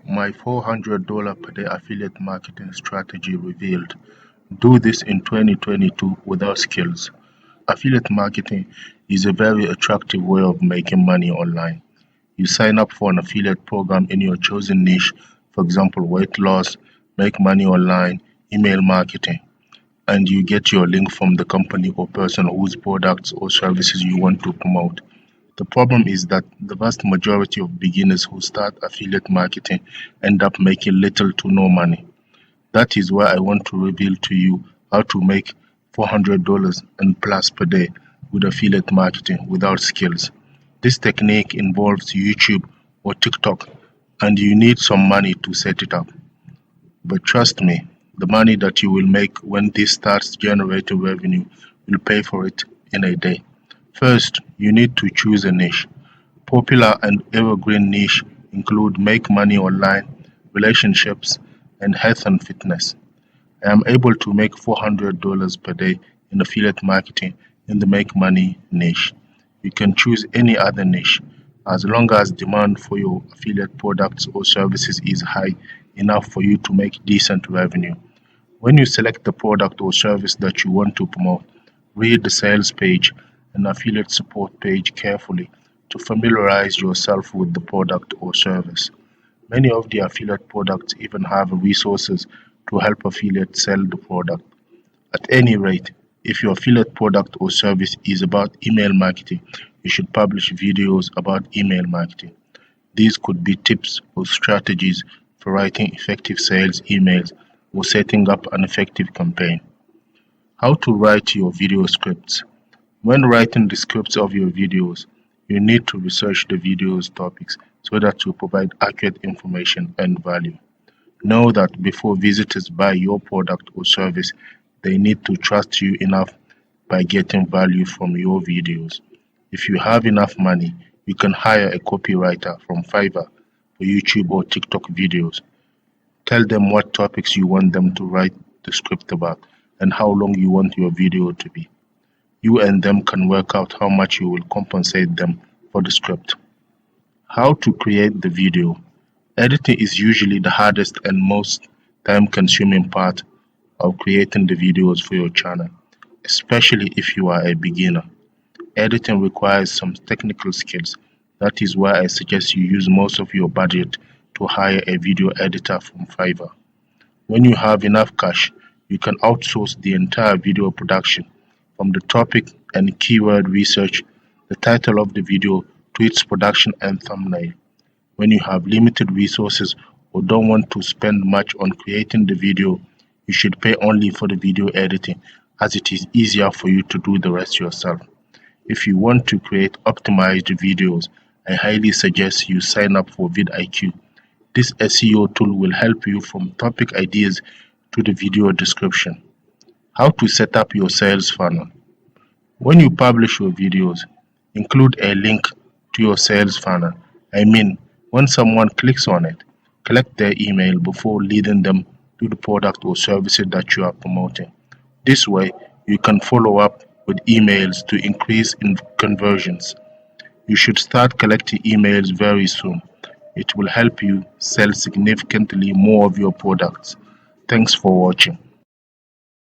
My $400 per day affiliate marketing strategy revealed. Do this in 2022 without skills. Affiliate marketing is a very attractive way of making money online. You sign up for an affiliate program in your chosen niche, for example, weight loss, make money online, email marketing, and you get your link from the company or person whose products or services you want to promote. The problem is that the vast majority of beginners who start affiliate marketing end up making little to no money. That is why I want to reveal to you how to make $400 and plus per day with affiliate marketing without skills. This technique involves YouTube or TikTok, and you need some money to set it up. But trust me, the money that you will make when this starts generating revenue will pay for it in a day. First, you need to choose a niche. Popular and evergreen niche include make money online, relationships, and health and fitness. I am able to make $400 per day in affiliate marketing in the make money niche. You can choose any other niche as long as demand for your affiliate products or services is high enough for you to make decent revenue. When you select the product or service that you want to promote, read the sales page and affiliate support page carefully to familiarize yourself with the product or service. Many of the affiliate products even have resources to help affiliates sell the product. At any rate, if your affiliate product or service is about email marketing, you should publish videos about email marketing. These could be tips or strategies for writing effective sales emails or setting up an effective campaign. How to write your video scripts. When writing the scripts of your videos, you need to research the video's topics so that you provide accurate information and value. Know that before visitors buy your product or service, they need to trust you enough by getting value from your videos. If you have enough money, you can hire a copywriter from Fiverr for YouTube or TikTok videos. Tell them what topics you want them to write the script about and how long you want your video to be. You and them can work out how much you will compensate them for the script. How to create the video. Editing is usually the hardest and most time consuming part of creating the videos for your channel, especially if you are a beginner. Editing requires some technical skills. That is why I suggest you use most of your budget to hire a video editor from Fiverr. When you have enough cash, you can outsource the entire video production, from the topic and keyword research, the title of the video, to its production and thumbnail. When you have limited resources or don't want to spend much on creating the video, you should pay only for the video editing, as it is easier for you to do the rest yourself. If you want to create optimized videos, I highly suggest you sign up for vidIQ. This SEO tool will help you from topic ideas to the video description. How to set up your sales funnel. When you publish your videos, include a link to your sales funnel. I mean, when someone clicks on it, collect their email before leading them to the product or services that you are promoting. This way, you can follow up with emails to increase in conversions. You should start collecting emails very soon. It will help you sell significantly more of your products. Thanks for watching.